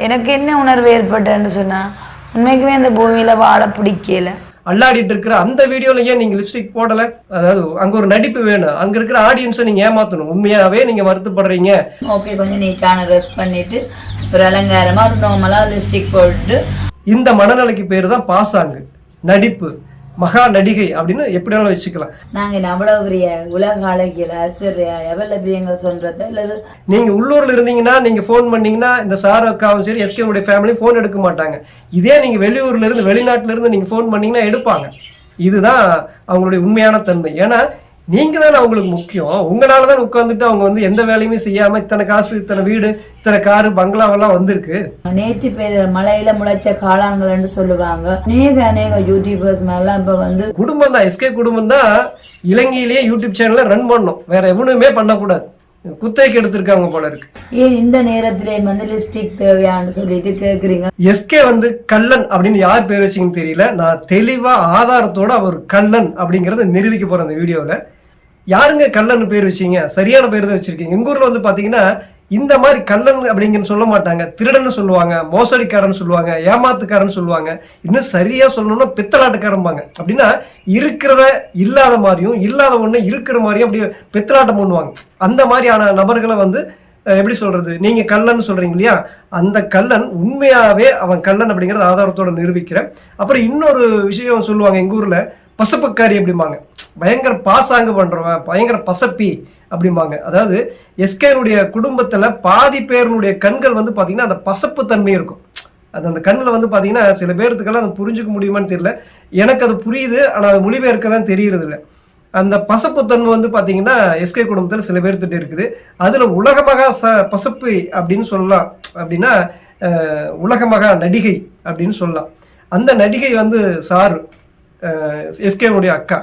எனக்கு என்ன உணர்வு ஏற்பட்டேன்னு சொன்னா உண்மைக்குமே அந்த பூமியில வாழ பிடிக்கல. அல்லாடிட்டு இருக்கிற அந்த வீடியோல ஏன் நீங்க லிப்ஸ்டிக் போடல? அதாவது அங்க ஒரு நடிப்பு வேணும், அங்க இருக்கிற ஆடியன்ஸை நீங்க ஏமாத்தணும். உண்மையாவே நீங்க வருத்தப்படுறீங்க, ஓகே கொஞ்சம் நீட்டான ரெஸ்ட் பண்ணிட்டு ஒரு அலங்காரமா ஒரு நார்மலா லிப்ஸ்டிக் போட்டு. இந்த மனநிலைக்கு பேரு தான் பாசாங்கு, நடிப்பு, மகா நடிகை அப்படின்னு எப்படியாலும் வச்சுக்கலாம். நாங்க அவ்வளவு பெரிய உலக அழகியல் ஐஸ்வர்யா எவ்வளவு பெரியங்க சொல்றது இல்லது. நீங்க உள்ளூர்ல இருந்தீங்கன்னா நீங்க போன் பண்ணீங்கன்னா இந்த சாரக்காவும் சரி எஸ்கேனுடைய ஃபேமிலி போன் எடுக்க மாட்டாங்க. இதே நீங்க வெளியூர்ல இருந்து வெளிநாட்டுல இருந்து நீங்க போன் பண்ணீங்கன்னா எடுப்பாங்க. இதுதான் அவங்களுடைய உண்மையான தன்மை. ஏன்னா நீங்க தானே அவங்களுக்கு முக்கியம். உங்களால தான் உட்காந்துட்டு அவங்க வந்து எந்த வேலையுமே செய்யாம இத்தனை காசு, இத்தனை வீடு, இத்தனை காரு, பங்களாவெல்லாம் வந்திருக்கு. நேற்று பெய்த மழையில முளைச்ச காளான்கள் சொல்லுவாங்க. அநேக யூடியூபர்ஸ் மேலாம் இப்ப வந்து குடும்பம் தான், எஸ்கே குடும்பம் தான் இலங்கையிலேயே யூடியூப் சேனல்ல ரன் பண்ணணும், வேற எவனுமே பண்ணக்கூடாது. குத்தகைக்கு எடுத்திருக்காங்க போல இருக்கு. ஏன் இந்த நேரத்திலே வந்து லிப்ஸ்டிக் தேவையான்னு சொல்லிட்டு கேக்குறீங்க. எஸ்கே வந்து கள்ளன் அப்படின்னு யார் பேர் வச்சிங்கன்னு தெரியல. நான் தெளிவா ஆதாரத்தோட அவர் கள்ளன் அப்படிங்கறத நிரூபிக்க போறேன் அந்த வீடியோல. யாருங்க கள்ளன் பேர் வச்சீங்க? சரியான பேர் தான் வச்சிருக்கீங்க. எங்க ஊர்ல வந்து பாத்தீங்கன்னா இந்த மாதிரி கள்ளன் அப்படிங்கன்னு சொல்ல மாட்டாங்க, திருடன்னு சொல்லுவாங்க, மோசடிக்காரன்னு சொல்லுவாங்க, ஏமாத்துக்காரன்னு சொல்லுவாங்க, இன்னும் சரியா சொல்லணும்னா பித்தலாட்டுக்காரம்பாங்க. அப்படின்னா இருக்கிறத இல்லாத மாதிரியும் இல்லாத ஒண்ணு இருக்கிற மாதிரியும் அப்படி பித்தலாட்டம் பண்ணுவாங்க. அந்த மாதிரியான நபர்களை வந்து எப்படி சொல்றது, நீங்க கள்ளன் சொல்றீங்க இல்லையா, அந்த கள்ளன் உண்மையாவே அவன் கள்ளன் அப்படிங்கறது ஆதாரத்தோட நிரூபிக்கிறேன். அப்புறம் இன்னொரு விஷயம் சொல்லுவாங்க எங்க ஊர்ல, பசப்புக்காரி அப்படிம்பாங்க. பயங்கர பாசாங்கு பண்றவன், பயங்கர பசப்பி அப்படிம்பாங்க. அதாவது எஸ்கேனுடைய குடும்பத்துல பாதி பேருடைய கண்கள் வந்து பாத்தீங்கன்னா அந்த பசப்பு தன்மை இருக்கும். அது அந்த கண்ணில் வந்து பாத்தீங்கன்னா சில பேர்த்துக்கெல்லாம் அதை புரிஞ்சுக்க முடியுமான்னு தெரியல. எனக்கு அது புரியுது, ஆனா அது மொழிபெயர்க்க தான் தெரியறது இல்லை. அந்த பசப்பு தன்மை வந்து பாத்தீங்கன்னா எஸ்கே குடும்பத்தில் சில பேர்த்திட்ட இருக்குது. அதுல உலகமகா பசப்பு அப்படின்னு சொல்லலாம். அப்படின்னா உலகமகா நடிகை அப்படின்னு சொல்லலாம். அந்த நடிகை வந்து சாரு, எஸ்கேனுடைய அக்கா.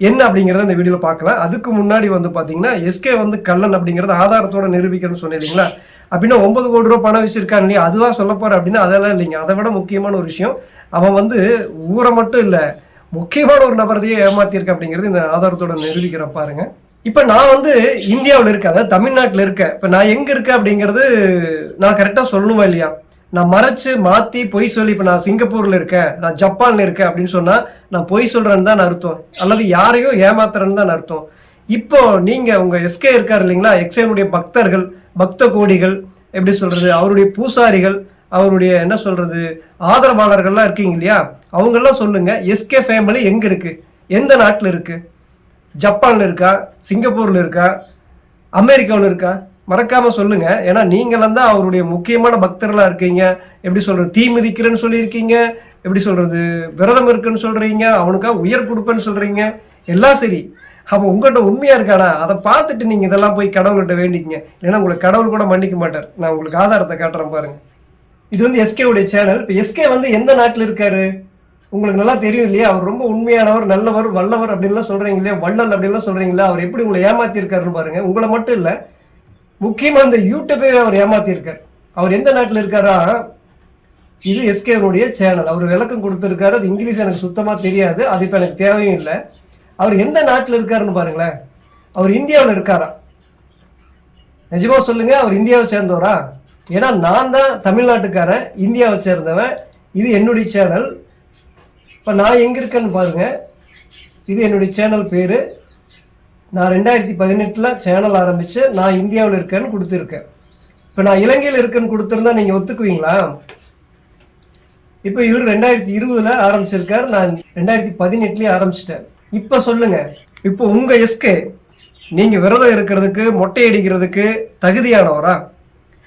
என்ன அப்படிங்கிறத இந்த வீடியோவில் பார்க்கலாம். அதுக்கு முன்னாடி வந்து பார்த்தீங்கன்னா எஸ்கே வந்து கள்ளன் அப்படிங்கிறத ஆதாரத்தோட நிரூபிக்கிறேன்னு சொன்னேன் இல்லைங்களா. அப்படின்னா 9 கோடி ரூபா பணம் வச்சிருக்கான் இல்லையா, அதுவா சொல்ல போற அப்படின்னா அதெல்லாம் இல்லைங்க. அதை விட முக்கியமான ஒரு விஷயம், அவன் வந்து ஊரை மட்டும் இல்லை முக்கியமான ஒரு நபரையே ஏமாத்திருக்க அப்படிங்கிறது இந்த ஆதாரத்தோட நிரூபிக்கிறேன் பாருங்க. இப்போ நான் வந்து இந்தியாவில் இருக்கேன், அதாவது தமிழ்நாட்டில் இருக்கேன். இப்போ நான் எங்கே இருக்கேன் அப்படிங்கிறது நான் கரெக்டாக சொல்லணுமா இல்லையா? நான் மறைச்சு மாற்றி பொய் சொல்லி இப்போ நான் சிங்கப்பூரில் இருக்கேன், நான் ஜப்பானில் இருக்கேன் அப்படின்னு சொன்னால் நான் பொய் சொல்கிறேன்னு தான் அர்த்தம், அல்லது யாரையும் ஏமாத்துறேன்னு தான் அர்த்தம். இப்போ நீங்கள் உங்கள் எஸ்கே இருக்கார் இல்லைங்களா, எஸ்கேனுடைய பக்தர்கள், பக்த கோடிகள், எப்படி சொல்கிறது, அவருடைய பூசாரிகள், அவருடைய என்ன சொல்கிறது ஆதரவாளர்கள்லாம் இருக்கீங்க இல்லையா, அவங்கெல்லாம் சொல்லுங்கள் எஸ்கே ஃபேமிலி எங்கே இருக்குது, எந்த நாட்டில் இருக்குது? ஜப்பானில் இருக்கா, சிங்கப்பூரில் இருக்கா, அமெரிக்காவில் இருக்கா? மறக்காம சொல்லுங்க. ஏன்னா நீங்களும் தான் அவருடைய முக்கியமான பக்தர்களா இருக்கீங்க. எப்படி சொல்றது, தீ மிதிக்கிறேன்னு சொல்லியிருக்கீங்க, எப்படி சொல்றது விரதம் இருக்குன்னு சொல்றீங்க, அவனுக்கா உயர் கொடுப்பேன்னு சொல்றீங்க, எல்லாம் சரி. அவன் உங்கள்கிட்ட உண்மையா இருக்கானா அதை பார்த்துட்டு நீங்க இதெல்லாம் போய் கடவுள்கிட்ட வேண்டிக்கங்க. ஏன்னா உங்களுக்கு கடவுள் கூட மன்னிக்க மாட்டார். நான் உங்களுக்கு ஆதாரத்தை காட்டுறேன் பாருங்க. இது வந்து எஸ்கேவுடைய சேனல். இப்போ எஸ்கே வந்து எந்த நாட்டில் இருக்காரு உங்களுக்கு நல்லா தெரியும் இல்லையா. அவர் ரொம்ப உண்மையானவர், நல்லவர், வல்லவர் அப்படின்லாம் சொல்றீங்க இல்லையா, வள்ளல் அப்படின்லாம் சொல்றீங்களா. அவர் எப்படி உங்களை ஏமாத்தி இருக்காருன்னு பாருங்க. உங்களை மட்டும் இல்லை, முக்கியமா இந்த யூடியூபே அவர் ஏமாத்தி இருக்கார். அவர் எந்த நாட்டில் இருக்காரா, இது எஸ்கேனுடைய சேனல். அவர் விளக்கம் கொடுத்துருக்காரு. அது இங்கிலீஷ் எனக்கு சுத்தமா தெரியாது, அது இப்ப எனக்கு தேவையும் இல்லை. அவர் எந்த நாட்டில் இருக்காருன்னு பாருங்களேன். அவர் இந்தியாவில் இருக்காரா? நிஜமா சொல்லுங்க, அவர் இந்தியாவை சேர்ந்தவரா? ஏன்னா நான் தான் தமிழ்நாட்டுக்காரன், இந்தியாவை சேர்ந்தவன். இது என்னுடைய சேனல். இப்போ நான் எங்க இருக்கேன்னு பாருங்க. இது என்னுடைய சேனல் பேரு. நான் 2018 சேனல் ஆரம்பிச்சு நான் இந்தியாவில் இருக்கேன்னு கொடுத்துருக்கேன். இப்போ நான் இலங்கையில் இருக்கேன்னு கொடுத்துருந்தா நீங்க ஒத்துக்குவீங்களா? இப்போ இவர் 2020 ஆரம்பிச்சிருக்காரு, நான் 2018 ஆரம்பிச்சிட்டேன். இப்போ சொல்லுங்க, இப்போ உங்க எஸ்கே நீங்க விரதம் இருக்கிறதுக்கு, மொட்டை அடிக்கிறதுக்கு தகுதியானவரா?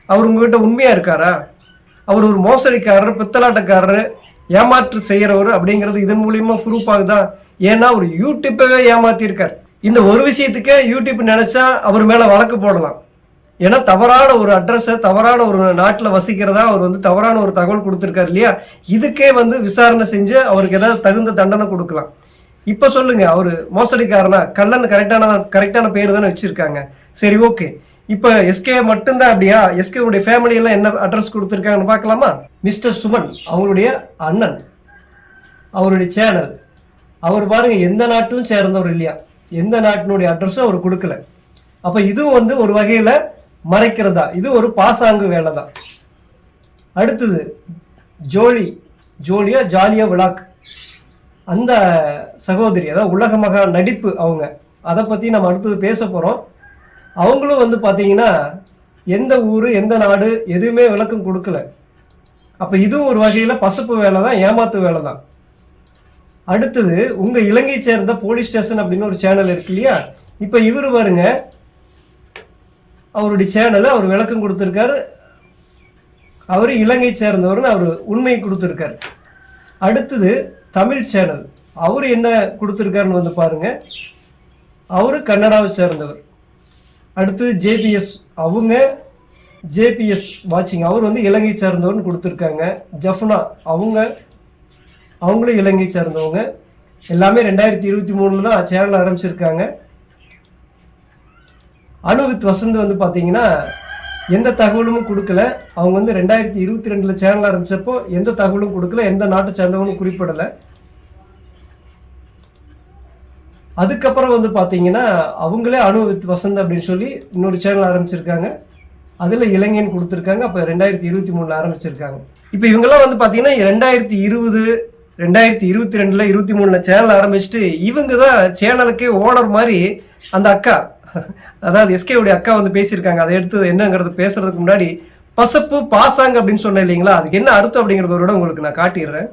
அவர் உங்ககிட்ட உண்மையா இருக்காரா? அவர் ஒரு மோசடிக்காரர், பித்தலாட்டக்காரர், ஏமாற்று செய்யறவர் அப்படிங்கிறது இதன் மூலியமா ப்ரூஃப் ஆகுதா? ஏன்னா ஒரு யூடியூப்பவே ஏமாத்திருக்கார். இந்த ஒரு விஷயத்துக்கே யூடியூப் நினைச்சா அவர் மேல வழக்கு போடலாம். ஏன்னா தவறான ஒரு அட்ரஸை, தவறான ஒரு நாட்டில் வசிக்கிறதா அவர் வந்து தவறான ஒரு தகவல் கொடுத்துருக்காரு இல்லையா. இதுக்கே வந்து விசாரணை செஞ்சு அவருக்கு ஏதாவது தகுந்த தண்டனை கொடுக்கலாம். இப்போ சொல்லுங்க, அவர் மோசடிக்காரனா கள்ளன் கரெக்டான பேர் தானே வச்சிருக்காங்க. சரி, ஓகே. இப்போ எஸ்கே மட்டும்தான் அப்படியா? எஸ்கேவுடைய ஃபேமிலி எல்லாம் என்ன அட்ரஸ் கொடுத்துருக்காங்கன்னு பார்க்கலாமா? மிஸ்டர் சுமன் அவங்களுடைய அண்ணன், அவருடைய சேனல். அவர் பாருங்க எந்த நாட்டிலும் சேர்ந்தவர் இல்லையா, எந்த நாட்டினுடைய அட்ரஸும் அவர் கொடுக்கல. அப்ப இதுவும் வந்து ஒரு வகையில மறைக்கிறதா, இது ஒரு பாசாங்கு வேலை தான். அடுத்தது ஜாலியா விளாக், அந்த சகோதரி, அதாவது உலக மகா நடிப்பு அவங்க, அதை பற்றி நம்ம அடுத்தது பேச போகிறோம். அவங்களும் வந்து பார்த்தீங்கன்னா எந்த ஊர் எந்த நாடு எதுவுமே விளக்கம் கொடுக்கல. அப்போ இதுவும் ஒரு வகையில் பசப்பு வேலை தான், ஏமாத்து வேலை தான். அடுத்தது உங்கள் இலங்கை சேர்ந்த போலீஸ் ஸ்டேஷன் அப்படின்னு ஒரு சேனல் இருக்கு இல்லையா, இப்போ இவர் பாருங்க, அவருடைய சேனலை அவர் விளக்கம் கொடுத்துருக்காரு. அவர் இலங்கை சேர்ந்தவர்னு அவர் உண்மை கொடுத்துருக்காரு. அடுத்தது தமிழ் சேனல், அவர் என்ன கொடுத்துருக்காருன்னு வந்து பாருங்க, அவரு கன்னடாவை சேர்ந்தவர். அடுத்தது ஜேபிஎஸ், அவங்க ஜேபிஎஸ் வாட்சிங், அவர் வந்து இலங்கை சேர்ந்தவர்னு கொடுத்துருக்காங்க. ஜஃப்னா அவங்களும் இலங்கை சேர்ந்தவங்க. எல்லாமே 2023 தான் சேனல் ஆரம்பிச்சிருக்காங்க. அனு வித் வசந்த் வந்து பார்த்தீங்கன்னா எந்த தகவலும் கொடுக்கல. அவங்க வந்து 2022 சேனல் ஆரம்பிச்சப்போ எந்த தகவலும் கொடுக்கல, எந்த நாட்டை சேர்ந்தவங்களும் குறிப்பிடலை. அதுக்கப்புறம் வந்து பார்த்தீங்கன்னா அவங்களே அனு வித் வசந்த் அப்படின்னு சொல்லி இன்னொரு சேனல் ஆரம்பிச்சிருக்காங்க. அதில் இலங்கைன்னு கொடுத்துருக்காங்க. அப்போ 2023 ஆரம்பிச்சிருக்காங்க. இப்போ இவங்கெல்லாம் வந்து பார்த்தீங்கன்னா 2020 2022 23 சேனல் ஆரம்பிச்சுட்டு இவங்க தான் சேனலுக்கே ஓனர் மாதிரி. அந்த அக்கா, அதாவது எஸ்கேவுடைய அக்கா வந்து பேசியிருக்காங்க. அதை எடுத்து என்னங்கிறது பேசுறதுக்கு முன்னாடி பசப்பு பாசாங்க அப்படின்னு சொன்னேன் இல்லைங்களா, அதுக்கு என்ன அர்த்தம் அப்படிங்கிறதோட உங்களுக்கு நான் காட்டிடுறேன்.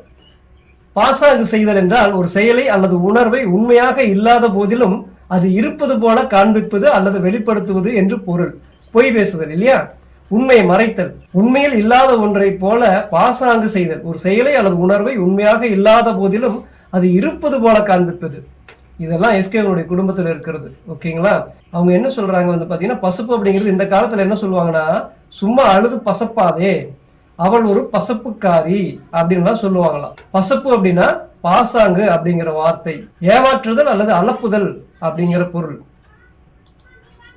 பாசாங்கு செய்தல் என்றால் ஒரு செயலை அல்லது உணர்வை உண்மையாக இல்லாத போதிலும் அது இருப்பது போல காண்பிப்பது அல்லது வெளிப்படுத்துவது என்று பொருள். பொய் பேசுதல் இல்லையா, உண்மையை மறைத்தல். உண்மையில் இல்லாத ஒன்றை போல பாசாங்கு செய்தல், ஒரு செயலை அல்லது உணர்வை உண்மையாக இல்லாத போதிலும் அது இருப்பது போல காண்பிப்பது. இதெல்லாம் எஸ்கேவுடைய குடும்பத்தில் இருக்கிறது. ஓகேங்களா, அவங்க என்ன சொல்றாங்க வந்து பார்த்தீங்கன்னா, பசப்பு அப்படிங்கிறது இந்த காலத்தில் என்ன சொல்லுவாங்கன்னா, சும்மா அழுது பசப்பாதே, அவள் ஒரு பசப்புக்காரி அப்படின்லாம் சொல்லுவாங்களாம். பசப்பு அப்படின்னா பாசாங்கு அப்படிங்கிற வார்த்தை, ஏமாற்றுதல் அல்லது அலப்புதல் அப்படிங்கிற பொருள்.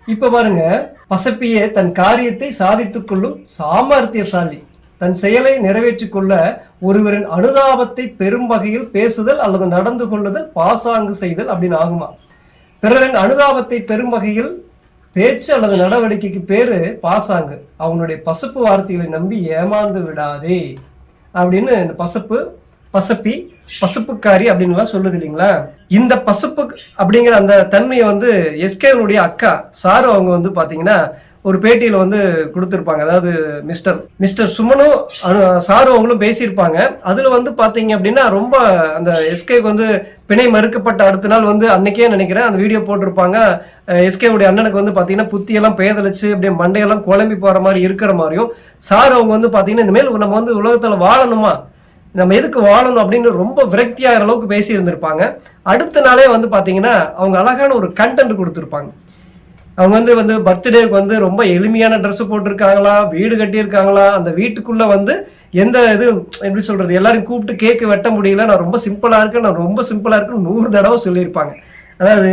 இப்ப பாருங்க, பசப்பியே தன் காரியத்தை சாதித்துக் கொள்ளும் சாமர்த்தியசாலி, தன் செயலை நிறைவேற்றிக் கொள்ள ஒருவரின் அனுதாபத்தை பெரும் வகையில் பேசுதல் அல்லது நடந்து கொள்ளுதல் பாசாங்கு செய்தல் அப்படின்னு ஆகுமா. பிறரின் அனுதாபத்தை பெரும் வகையில் பேச்சு அல்லது நடவடிக்கைக்கு பேரு பாசாங்கு. அவனுடைய பசப்பு வார்த்தைகளை நம்பி ஏமாந்து விடாதே அப்படின்னு இந்த பசப்பி பசப்புக்காரி அப்படின்லாம் சொல்லுது இல்லைங்களா. இந்த பசப்பு அப்படிங்கிற அந்த தன்மையை வந்து எஸ்கேனுடைய அக்கா சாரு அவங்க வந்து பார்த்தீங்கன்னா ஒரு பேட்டியில் வந்து கொடுத்துருப்பாங்க. அதாவது மிஸ்டர் சுமனும் சாரு அவங்களும் பேசியிருப்பாங்க. அதில் வந்து பார்த்தீங்க அப்படின்னா ரொம்ப அந்த எஸ்கேக்கு வந்து பிணை மறுக்கப்பட்ட அடுத்த நாள் வந்து அன்னைக்கே நினைக்கிறேன் அந்த வீடியோ போட்டிருப்பாங்க. எஸ்கேவுடைய அண்ணனுக்கு வந்து பார்த்தீங்கன்னா புத்தியெல்லாம் பேதலிச்சு அப்படியே மண்டையெல்லாம் குழம்பி போகிற மாதிரி இருக்கிற மாதிரியும், சாரு அவங்க வந்து பார்த்தீங்கன்னா இனிமேல் நம்ம வந்து உலகத்தில் வாழணுமா, நம்ம எதுக்கு வாழணும் அப்படின்னு ரொம்ப விரக்தியாகிற அளவுக்கு பேசி இருந்திருப்பாங்க. அடுத்த நாளே வந்து பார்த்தீங்கன்னா அவங்க அழகான ஒரு கண்டென்ட் கொடுத்துருப்பாங்க. அவங்க வந்து பர்த்டேக்கு வந்து ரொம்ப எளிமையான ட்ரெஸ் போட்டிருக்காங்களா, வீடு கட்டியிருக்காங்களா, அந்த வீட்டுக்குள்ள வந்து எந்த இது எப்படி சொல்றது, எல்லாரும் கூப்பிட்டு கேக்கு வெட்ட முடியல, நான் ரொம்ப சிம்பிளா இருக்கேன் 100 தடவை சொல்லியிருப்பாங்க. அதாவது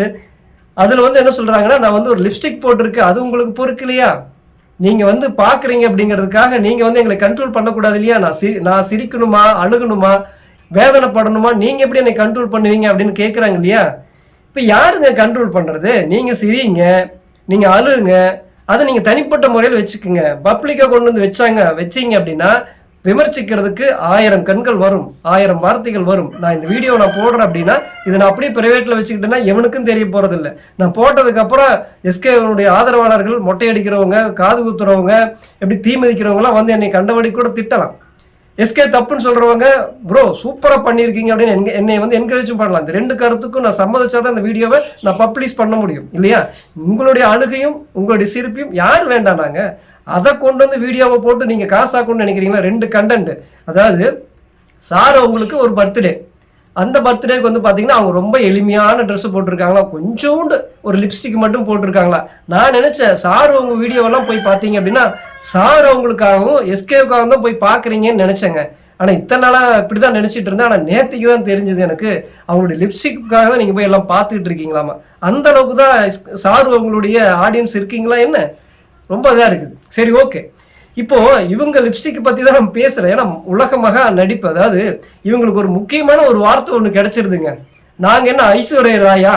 அதுல வந்து என்ன சொல்றாங்கன்னா, நான் வந்து ஒரு லிப்ஸ்டிக் போட்டிருக்கேன், அது உங்களுக்கு பொறுக்கலையா, நீங்க வந்து பாக்குறீங்க அப்படிங்கிறதுக்காக நீங்க வந்து எங்களை கண்ட்ரோல் பண்ணக்கூடாது இல்லையா, நான் சிரிக்கணுமா அழுகணுமா வேதனைப்படணுமா, நீங்க எப்படி என்னை கண்ட்ரோல் பண்ணுவீங்க அப்படின்னு கேட்குறாங்க இல்லையா. இப்போ யாருங்க கண்ட்ரோல் பண்றது, நீங்க சிரிங்க, நீங்க அழுங்க, அதை நீங்க தனிப்பட்ட முறையில் வச்சுக்கோங்க. பப்ளிக்கா கொண்டு வந்து வச்சீங்க அப்படின்னா விமர்சிக்கிறதுக்கு 1000 கண்கள் வரும், 1000 வார்த்தைகள் வரும். நான் இந்த வீடியோ நான் போடுறேன் அப்படின்னா இதை நான் அப்படியே பிரைவேட்ல வச்சுக்கிட்டேன்னா எவனுக்கும் தெரிய போறதில்லை. நான் போட்டதுக்கு அப்புறம் எஸ்கேனுடைய ஆதரவாளர்கள், மொட்டை அடிக்கிறவங்க, காது குத்துறவங்க, எப்படி தீ மிதிக்கிறவங்களாம் வந்து என்னை கண்டபடி கூட திட்டலாம். எஸ்கே தப்புன்னு சொல்றவங்க ப்ரோ சூப்பரா பண்ணியிருக்கீங்க அப்படின்னு என்னை வந்து என்கரேஜும் பண்ணலாம். இந்த 2 கருத்துக்கும் நான் சம்மதிச்சாதான் இந்த வீடியோவை நான் பப்ளிஷ் பண்ண முடியும் இல்லையா. உங்களுடைய அழுகையும் உங்களுடைய சிரிப்பையும் யார் வேண்டானாங்க, அதை கொண்டு வந்து வீடியோவை போட்டு நீங்க காசாக்குன்னு நினைக்கிறீங்களா. 2 கண்டென்ட், அதாவது சார் உங்களுக்கு ஒரு பர்த்டே, அந்த பர்த்டேக்கு வந்து பார்த்தீங்கன்னா அவங்க ரொம்ப எளிமையான ட்ரெஸ் போட்டிருக்காங்களா, கொஞ்சோண்டு ஒரு லிப்ஸ்டிக் மட்டும் போட்டிருக்காங்களா. நான் நினைச்சேன் சார் உங்க வீடியோவெல்லாம் போய் பார்த்தீங்க அப்படின்னா சார் அவங்களுக்காகவும் எஸ்கேவுக்காகவும் தான் போய் பார்க்குறீங்கன்னு நினைச்சேங்க. ஆனால் இத்தனை நாளாக இப்படி தான் நினச்சிட்டு இருந்தேன். ஆனால் நேற்றுக்கு தான் தெரிஞ்சது எனக்கு, அவங்களுடைய லிப்ஸ்டிக்காக தான் நீங்கள் போய் எல்லாம் பார்த்துக்கிட்டு இருக்கீங்களாமா. அந்த அளவுக்கு தான் சார் உங்களுடைய ஆடியன்ஸ் இருக்கீங்களா என்ன, ரொம்ப இதாக இருக்குது. சரி ஓகே, இப்போ இவங்க லிப்ஸ்டிக் பத்தி தான் நம்ம பேசுறேன். ஏன்னா உலக மகா நடிப்பு, அதாவது இவங்களுக்கு ஒரு முக்கியமான ஒரு வார்த்தை ஒன்று கிடைச்சிருதுங்க. நாங்க என்ன ஐஸ்வர்யா ராயா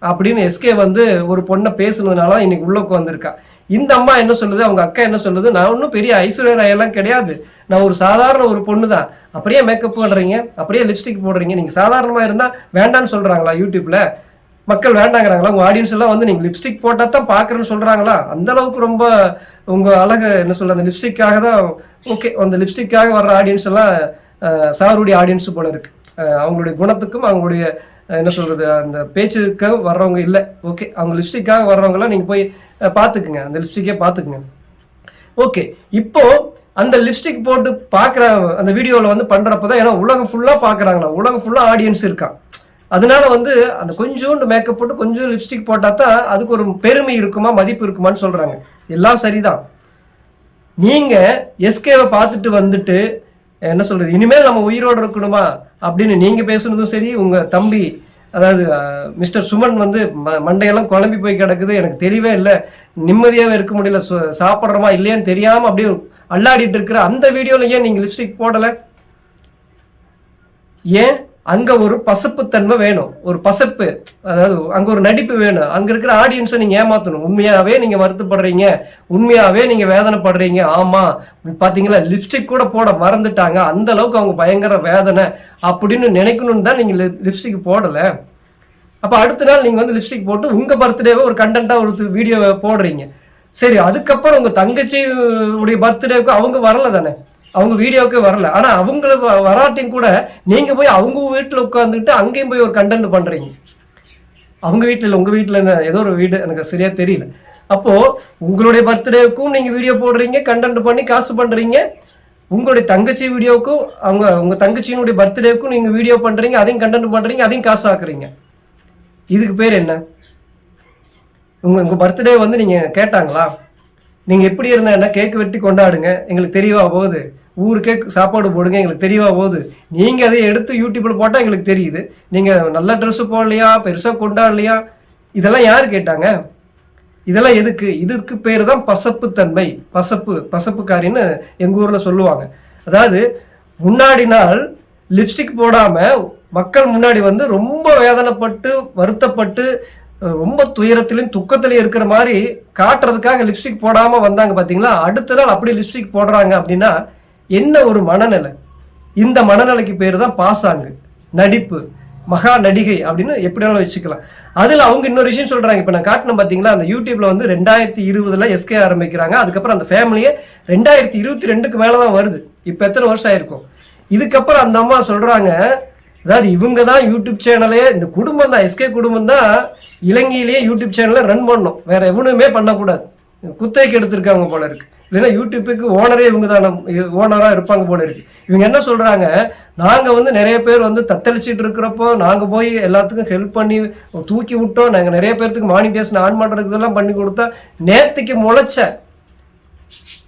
அப்படின்னு எஸ்கே வந்து ஒரு பொண்ணை பேசுனதுனால இன்னைக்கு உள்ளக்கு வந்திருக்கா. இந்த அம்மா என்ன சொல்லுது, அவங்க அக்கா என்ன சொல்லுது, நான் ஒன்றும் பெரிய ஐஸ்வர்யா ராய் எல்லாம் கிடையாது, நான் ஒரு சாதாரண ஒரு பொண்ணு தான், அப்படியே மேக்கப் போடுறீங்க, அப்படியே லிப்ஸ்டிக் போடுறீங்க, நீங்கள் சாதாரணமாக இருந்தால் வேண்டான்னு சொல்கிறாங்களா யூடியூப்பில்? மக்கள் வேண்டாங்கிறாங்களா? உங்கள் ஆடியன்ஸ் எல்லாம் வந்து நீங்கள் லிப்ஸ்டிக் போட்டால் தான் பார்க்குறேன்னு சொல்கிறாங்களா? அந்த அளவுக்கு ரொம்ப உங்கள் அழகு என்ன சொல்ல, அந்த லிப்ஸ்டிக்காக தான். ஓகே, அந்த லிப்ஸ்டிக்காக வர்ற ஆடியன்ஸ் எல்லாம் சாருடைய ஆடியன்ஸ் போல இருக்கு. அவங்களுடைய குணத்துக்கும் அவங்களுடைய என்ன சொல்கிறது அந்த பேச்சுக்காக வர்றவங்க இல்லை. ஓகே, அவங்க லிப்ஸ்டிக்காக வர்றவங்களாம் நீங்கள் போய் பார்த்துக்குங்க, அந்த லிப்ஸ்டிக்கே பார்த்துக்குங்க. ஓகே, இப்போ அந்த லிப்ஸ்டிக் போட்டு பார்க்குற அந்த வீடியோவில் வந்து பண்ணுறப்ப தான், ஏன்னா உலகம் ஃபுல்லாக பார்க்குறாங்களா, உலகம் ஃபுல்லாக ஆடியன்ஸ் இருக்கான். அதனால வந்து அந்த கொஞ்சோண்டு மேக்கப் போட்டு கொஞ்சம் லிப்ஸ்டிக் போட்டால் தான் அதுக்கு ஒரு பெருமை இருக்குமா, மதிப்பு இருக்குமான்னு சொல்கிறாங்க. எல்லாம் சரிதான். நீங்கள் எஸ்கேவை பார்த்துட்டு வந்துட்டு என்ன சொல்கிறது, இனிமேல் நம்ம உயிரோடு இருக்கணுமா அப்படின்னு நீங்கள் பேசுனதும் சரி, உங்கள் தம்பி அதாவது மிஸ்டர் சுமன் வந்து மண்டையெல்லாம் குழம்பி போய் கிடக்குது, எனக்கு தெரியவே இல்லை, நிம்மதியாகவே இருக்க முடியல, சாப்பிட்றோமா இல்லையான்னு தெரியாமல் அப்படியே அல்லாடிட்டு இருக்கிற அந்த வீடியோவில் ஏன் நீங்கள் லிப்ஸ்டிக் போடலை? ஏன்? அங்கே ஒரு பசப்புத்தன்மை வேணும், ஒரு பசப்பு, அதாவது அங்கே ஒரு நடிப்பு வேணும். அங்கே இருக்கிற ஆடியன்ஸை நீங்கள் ஏமாற்றணும். உண்மையாகவே நீங்கள் வருத்தப்படுறீங்க, உண்மையாகவே நீங்கள் வேதனைப்படுறீங்க, ஆமாம் பார்த்தீங்களா லிப்ஸ்டிக் கூட போட மறந்துட்டாங்க, அந்த அளவுக்கு அவங்க பயங்கர வேதனை அப்படின்னு நினைக்கணும்னு தான் நீங்கள் லிப்ஸ்டிக் போடலை. அப்போ அடுத்த நாள் நீங்கள் வந்து லிப்ஸ்டிக் போட்டு உங்கள் பர்த்டேவை ஒரு கண்டென்ட்டாக ஒரு வீடியோவை போடுறீங்க. சரி, அதுக்கப்புறம் உங்கள் தங்கச்சி உடைய பர்த்டேவுக்கு அவங்க வரல தானே, அவங்க வீடியோவுக்கு வரல. ஆனால் அவங்களுக்கு வராட்டியும் கூட நீங்கள் போய் அவங்க வீட்டில் உட்காந்துக்கிட்டு அங்கேயும் போய் ஒரு கண்டென்ட் பண்ணுறீங்க. அவங்க வீட்டில் இல்லை, உங்கள் வீட்டில் ஏதோ ஒரு வீடு, எனக்கு சரியாக தெரியல. அப்போது உங்களுடைய பர்த்டேவுக்கும் நீங்கள் வீடியோ போடுறீங்க, கண்டென்ட் பண்ணி காசு பண்ணுறீங்க. உங்களுடைய தங்கச்சி வீடியோவுக்கும் உங்கள் தங்கச்சியினுடைய பர்த்டேவுக்கும் நீங்கள் வீடியோ பண்ணுறீங்க, அதையும் கண்டென்ட் பண்ணுறீங்க, அதையும் காசு ஆக்குறீங்க. இதுக்கு பேர் என்ன? உங்கள் பர்த்டே வந்து நீங்கள் கேட்டாங்களா? நீங்கள் எப்படி இருந்தால் என்ன, கேக்கு வெட்டி கொண்டாடுங்க, எங்களுக்கு தெரியவா போகுது, ஊருக்கே சாப்பாடு போடுங்க, எங்களுக்கு தெரியவா போகுது. நீங்கள் அதை எடுத்து யூடியூப்பில் போட்டால் எங்களுக்கு தெரியுது. நீங்கள் நல்ல ட்ரெஸ்ஸு போடலையா, பெருசாக கொண்டாடலையா, இதெல்லாம் யார் கேட்டாங்க? இதெல்லாம் எதுக்கு? இதுக்கு பேர் தான் பசப்புத்தன்மை, பசப்புக்காரின்னு எங்கள் ஊரில் சொல்லுவாங்க. அதாவது முன்னாடி நாள் லிப்ஸ்டிக் போடாமல் மக்கள் முன்னாடி வந்து ரொம்ப வேதனைப்பட்டு வருத்தப்பட்டு ரொம்ப துயரத்திலையும் துக்கத்திலையும் இருக்கிற மாதிரி காட்டுறதுக்காக லிப்ஸ்டிக் போடாமல் வந்தாங்க பார்த்தீங்களா? அடுத்த நாள் அப்படி லிப்ஸ்டிக் போடுறாங்க அப்படின்னா என்ன ஒரு மனநிலை? இந்த மனநிலைக்கு பேர் தான் பாசாங்கு, நடிப்பு, மகா நடிகை அப்படின்னு எப்படினாலும் வச்சுக்கலாம். அதில் அவங்க இன்னொரு விஷயம் சொல்கிறாங்க. இப்போ நான் காட்டினேன் பார்த்தீங்களா, அந்த யூடியூப்பில் வந்து 2020 எஸ்கே ஆரம்பிக்கிறாங்க. அதுக்கப்புறம் அந்த ஃபேமிலியே 2022 மேலே தான் வருது. இப்போ எத்தனை வருஷம் ஆயிருக்கும்? இதுக்கப்புறம் அந்த அம்மா சொல்கிறாங்க, அதாவது இவங்க தான் யூடியூப் சேனலே, இந்த குடும்பம் தான், எஸ்கே குடும்பம் தான் இலங்கையிலேயே யூடியூப் சேனலை ரன் பண்ணணும், வேற எவனுமே பண்ணக்கூடாது, குத்தகைக்கு எடுத்திருக்காங்க போல இருக்கு. இல்லைன்னா யூடியூப்புக்கு ஓனரே இவங்க தான் ஓனராக இருப்பாங்க போல இருக்கு. இவங்க என்ன சொல்றாங்க, நாங்கள் வந்து நிறைய பேர் வந்து தத்தளிச்சிட்டு இருக்கிறப்போ நாங்கள் போய் எல்லாத்துக்கும் ஹெல்ப் பண்ணி தூக்கி விட்டோம், நாங்கள் நிறைய பேர்த்துக்கு மானிட்டேஷன் ஆன் பண்ணுறதுக்கு இதெல்லாம் பண்ணி கொடுத்தா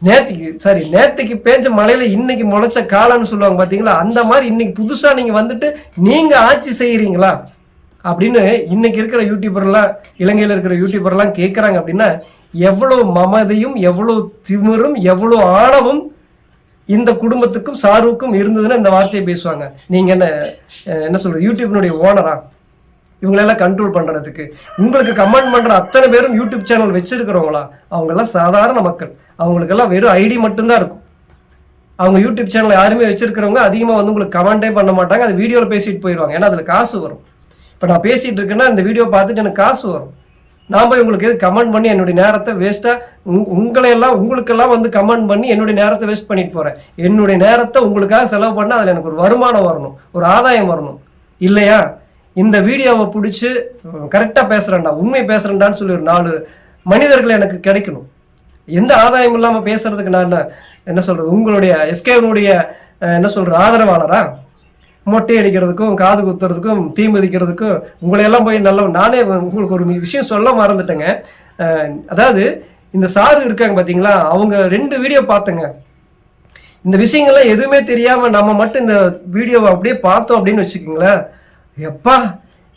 நேத்திக்கு பேஞ்ச மழையில இன்னைக்கு முளைச்ச காலன்னு சொல்லுவாங்க பார்த்தீங்களா? அந்த மாதிரி இன்னைக்கு புதுசாக நீங்கள் வந்துட்டு நீங்கள் ஆட்சி செய்கிறீங்களா அப்படின்னு இன்னைக்கு இருக்கிற யூடியூபர்லாம், இலங்கையில் இருக்கிற யூடியூபர்லாம் கேட்குறாங்க. அப்படின்னா எவ்வளோ மமதையும் எவ்வளோ திமிரும் எவ்வளோ ஆணவம் இந்த குடும்பத்துக்கும் ஷாருக்கும் இருந்ததுன்னு இந்த வார்த்தையை பேசுவாங்க. நீங்கள் என்ன சொல்கிறது, யூடியூபினுடைய ஓனரா? இவங்களெல்லாம் கண்ட்ரோல் பண்ணுறதுக்கு உங்களுக்கு கமெண்ட் பண்ணுற அத்தனை பேரும் யூடியூப் சேனல் வச்சுருக்கிறவங்களா? அவங்கெல்லாம் சாதாரண மக்கள், அவங்களுக்கெல்லாம் வெறும் ஐடி மட்டும்தான் இருக்கும். அவங்க யூடியூப் சேனல் யாருமே வச்சுருக்கிறவங்க அதிகமாக வந்து உங்களுக்கு கமெண்டே பண்ண மாட்டாங்க, அது வீடியோவில் பேசிட்டு போயிடுவாங்க. ஏன்னா அதில் காசு வரும். இப்போ நான் பேசிகிட்டு இருக்கேன்னா இந்த வீடியோ பார்த்துட்டு எனக்கு காசு வரும். நான் போய் உங்களுக்கு எது கமெண்ட் பண்ணி என்னுடைய நேரத்தை வேஸ்ட்டாக உங்களுக்கெல்லாம் வந்து கமெண்ட் பண்ணி என்னுடைய நேரத்தை வேஸ்ட் பண்ணிட்டு போகிறேன். என்னுடைய நேரத்தை உங்களுக்காக செலவு பண்ணால் அதில் எனக்கு ஒரு வருமானம் வரணும், ஒரு ஆதாயம் வரணும் இல்லையா? இந்த வீடியோவை பிடிச்சி கரெக்டாக பேசுகிறேன்டா, உண்மை பேசுகிறேன்டான்னு சொல்லி ஒரு 4 மனிதர்கள் எனக்கு கிடைக்கணும். எந்த ஆதாயம் இல்லாமல் பேசுகிறதுக்கு நான் என்ன சொல்கிறது, உங்களுடைய எஸ்கேனுடைய என்ன சொல்கிற ஆதரவாளரா? மொட்டை அடிக்கிறதுக்கும் காது குத்துறதுக்கும் தீ மிதிக்கிறதுக்கும் உங்களையெல்லாம் போய் நானே உங்களுக்கு ஒரு விஷயம் சொல்ல மறந்துட்டேங்க. அதாவது இந்த சாரு இருக்காங்க பார்த்தீங்களா, அவங்க 2 வீடியோ பார்த்தேங்க. இந்த விஷயங்கள்லாம் எதுவுமே தெரியாமல் நம்ம மட்டும் இந்த வீடியோவை அப்படியே பார்த்தோம் அப்படின்னு வச்சுக்கோங்களேன், எப்பா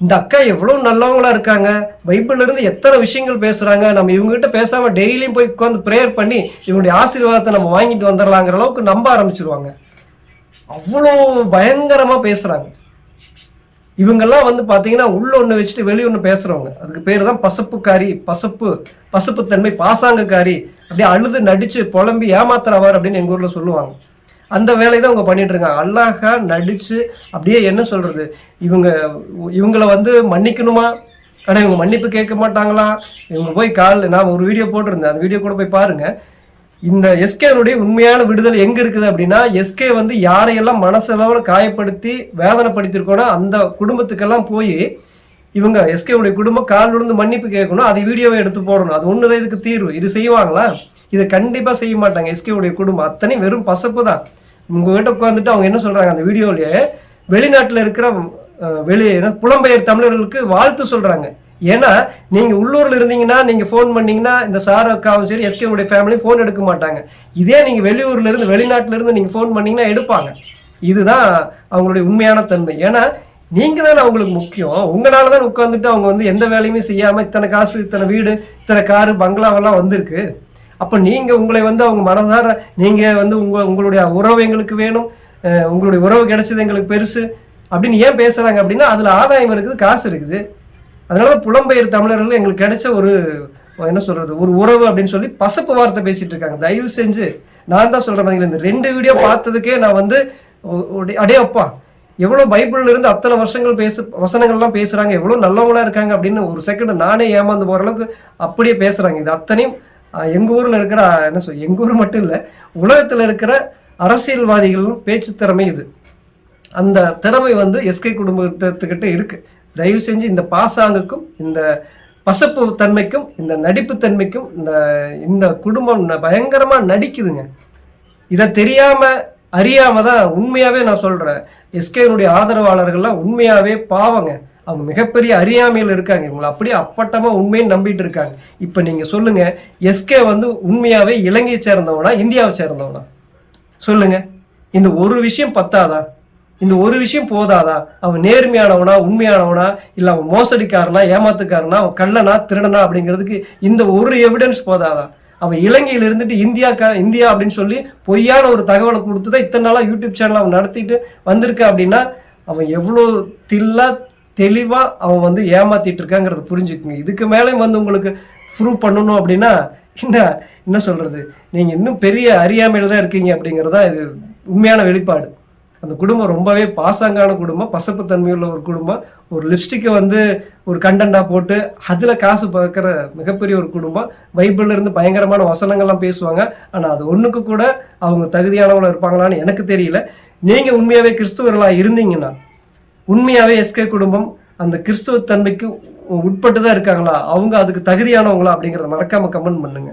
இந்த அக்கா எவ்வளோ நல்லவங்களா இருக்காங்க, பைபிள்லேருந்து எத்தனை விஷயங்கள் பேசுகிறாங்க, நம்ம இவங்ககிட்ட பேசாமல் டெய்லியும் போய் உட்காந்து ப்ரேயர் பண்ணி இவங்களுடைய ஆசீர்வாதத்தை நம்ம வாங்கிட்டு வந்துடலாங்கிற அளவுக்கு நம்ப ஆரம்பிச்சிருவாங்க. அவ்வளோ பயங்கரமாக பேசுகிறாங்க. இவங்கெல்லாம் வந்து பார்த்தீங்கன்னா உள்ள ஒன்று வச்சுட்டு வெளியே ஒன்று பேசுகிறவங்க. அதுக்கு பேர் தான் பசப்புக்காரி, பசப்புத்தன்மை, பாசாங்கக்காரி, அப்படியே அழுது நடித்து புலம்பி ஏமாத்துறவர் அப்படின்னு எங்கள் ஊரில் சொல்லுவாங்க. அந்த வேலையை தான் அவங்க பண்ணிட்டு இருக்காங்க. அழகா நடித்து அப்படியே என்ன சொல்கிறது, இவங்களை வந்து மன்னிக்கணுமா, ஆனால் இவங்க மன்னிப்பு கேட்க மாட்டாங்களா, இவங்க போய் நான் ஒரு வீடியோ போட்டிருந்தேன், அந்த வீடியோ கூட போய் பாருங்கள். இந்த எஸ்கேனுடைய உண்மையான விடுதலை எங்கே இருக்குது அப்படின்னா, எஸ்கே வந்து யாரையெல்லாம் மனசளவில் காயப்படுத்தி வேதனைப்படுத்தியிருக்கோன்னா அந்த குடும்பத்துக்கெல்லாம் போய் இவங்க எஸ்கேவுடைய குடும்பம் கால் விழுந்து மன்னிப்பு கேட்கணும், அது வீடியோவை எடுத்து போடணும். அது ஒன்று தான் இதுக்கு தீர்வு. இது செய்வாங்களா? இதை கண்டிப்பாக செய்ய மாட்டாங்க. எஸ்கேவுடைய குடும்பம் அத்தனை வெறும் பசப்பு தான். உங்ககிட்ட உட்காந்துட்டு அவங்க என்ன சொல்கிறாங்க அந்த வீடியோவிலேயே, வெளிநாட்டில் இருக்கிற புலம்பெயர் தமிழர்களுக்கு வாழ்த்து சொல்கிறாங்க. ஏன்னா நீங்கள் உள்ளூரில் இருந்தீங்கன்னா நீங்கள் ஃபோன் பண்ணிங்கன்னா இந்த சாருக்காவும் சரி எஸ்கேவுடைய ஃபேமிலி ஃபோன் எடுக்க மாட்டாங்க. இதே நீங்கள் வெளியூர்லேருந்து வெளிநாட்டிலேருந்து நீங்கள் ஃபோன் பண்ணிங்கன்னா எடுப்பாங்க. இதுதான் அவங்களுடைய உண்மையான தன்மை. ஏன்னா நீங்கள் தானே அவங்களுக்கு முக்கியம். உங்களால் தான் உட்காந்துட்டு அவங்க வந்து எந்த வேலையுமே செய்யாமல் இத்தனை காசு, இத்தனை வீடு, இத்தனை காரு, பங்களாவெல்லாம் வந்திருக்கு. அப்போ நீங்கள் உங்களை வந்து அவங்க மனசார நீங்கள் வந்து உங்களுடைய உறவு எங்களுக்கு வேணும், உங்களுடைய உறவு கிடைச்சது எங்களுக்கு பெருசு அப்படின்னு ஏன் பேசுகிறாங்க அப்படின்னா அதில் ஆதாயம் இருக்குது, காசு இருக்குது. அதனால புலம்பெயர் தமிழர்கள் எங்களுக்கு கிடைச்ச ஒரு என்ன சொல்கிறது ஒரு உறவு அப்படின்னு சொல்லி பசப்பு வார்த்தை பேசிகிட்டு இருக்காங்க. தயவு செஞ்சு நான் தான் சொல்கிறேன், இந்த 2 வீடியோ பார்த்ததுக்கே நான் வந்து அடே அப்பா எவ்வளோ பைபிள்ல இருந்து அத்தனை வருஷங்கள் வசனங்கள்லாம் பேசுகிறாங்க, எவ்வளோ நல்லவங்களா இருக்காங்க அப்படின்னு ஒரு செகண்ட் நானே ஏமாந்து போகிற அளவுக்கு அப்படியே பேசுகிறாங்க. இது அத்தனையும் எங்கள் ஊரில் இருக்கிற எங்கள் ஊர் மட்டும் இல்லை, உலகத்தில் இருக்கிற அரசியல்வாதிகளும் பேச்சு திறமை இது. அந்த திறமை வந்து எஸ்கே குடும்பத்துக்கிட்ட இருக்கு. தயவு செஞ்சு இந்த பாசாங்குக்கும் இந்த பசப்பு தன்மைக்கும் இந்த நடிப்பு தன்மைக்கும் இந்த குடும்பம் பயங்கரமாக நடிக்குதுங்க. இதை தெரியாமல் அறியாமல் தான் உண்மையாகவே நான் சொல்கிறேன், எஸ்கேனுடைய ஆதரவாளர்கள்லாம் உண்மையாகவே பாவங்க. அவங்க மிகப்பெரிய அறியாமையில் இருக்காங்க. இவங்களை அப்படியே அப்பட்டமாக உண்மையை நம்பிட்டு இருக்காங்க. இப்போ நீங்கள் சொல்லுங்கள், எஸ்கே வந்து உண்மையாகவே இலங்கையை சேர்ந்தவனா இந்தியாவை சேர்ந்தவனா சொல்லுங்கள். இந்த ஒரு விஷயம் பத்தாதா? இந்த ஒரு விஷயம் போதாதா? அவன் நேர்மையானவனா, உண்மையானவனா, இல்லை அவன் மோசடிக்காரனா, ஏமாத்துக்காரனா, அவன் கள்ளனா, திருடனா அப்படிங்கிறதுக்கு இந்த ஒரு எவிடன்ஸ் போதாதா? அவன் இலங்கையில் இருந்துட்டு இந்தியா அப்படின்னு சொல்லி பொய்யான ஒரு தகவலை கொடுத்து தான் இத்தனை நாளாக யூடியூப் சேனல் அவன் நடத்திட்டு வந்திருக்கா அப்படின்னா அவன் எவ்வளோ தெளிவாக அவன் வந்து ஏமாத்திட்டு இருக்காங்கிறத புரிஞ்சுக்குங்க. இதுக்கு மேலே வந்து உங்களுக்கு ப்ரூவ் பண்ணணும் அப்படின்னா என்ன சொல்கிறது, நீங்கள் இன்னும் பெரிய அறியாமையில் தான் இருக்கீங்க அப்படிங்கிறதா இது உண்மையான வெளிப்பாடு. அந்த குடும்பம் ரொம்பவே பாசாங்கான குடும்பம், பசப்பு தன்மையுள்ள ஒரு குடும்பம். ஒரு லிப்ஸ்டிக்கை வந்து ஒரு கண்டென்ட்டாக போட்டு அதில் காசு பார்க்குற மிகப்பெரிய ஒரு குடும்பம். பைபிள்ல இருந்து பயங்கரமான வசனங்கள்லாம் பேசுவாங்க. ஆனால் அது ஒன்றுக்கு கூட அவங்க தகுதியானவங்கள இருப்பாங்களான்னு எனக்கு தெரியல. நீங்கள் உண்மையாகவே கிறிஸ்துவர்களாக இருந்தீங்கன்னா உண்மையாகவே எஸ்கே குடும்பம் அந்த கிறிஸ்துவ தன்மைக்கு உட்பட்டு தான் இருக்காங்களா, அவங்க அதுக்கு தகுதியானவங்களா அப்படிங்கிறத மறக்காமல் கமெண்ட் பண்ணுங்க.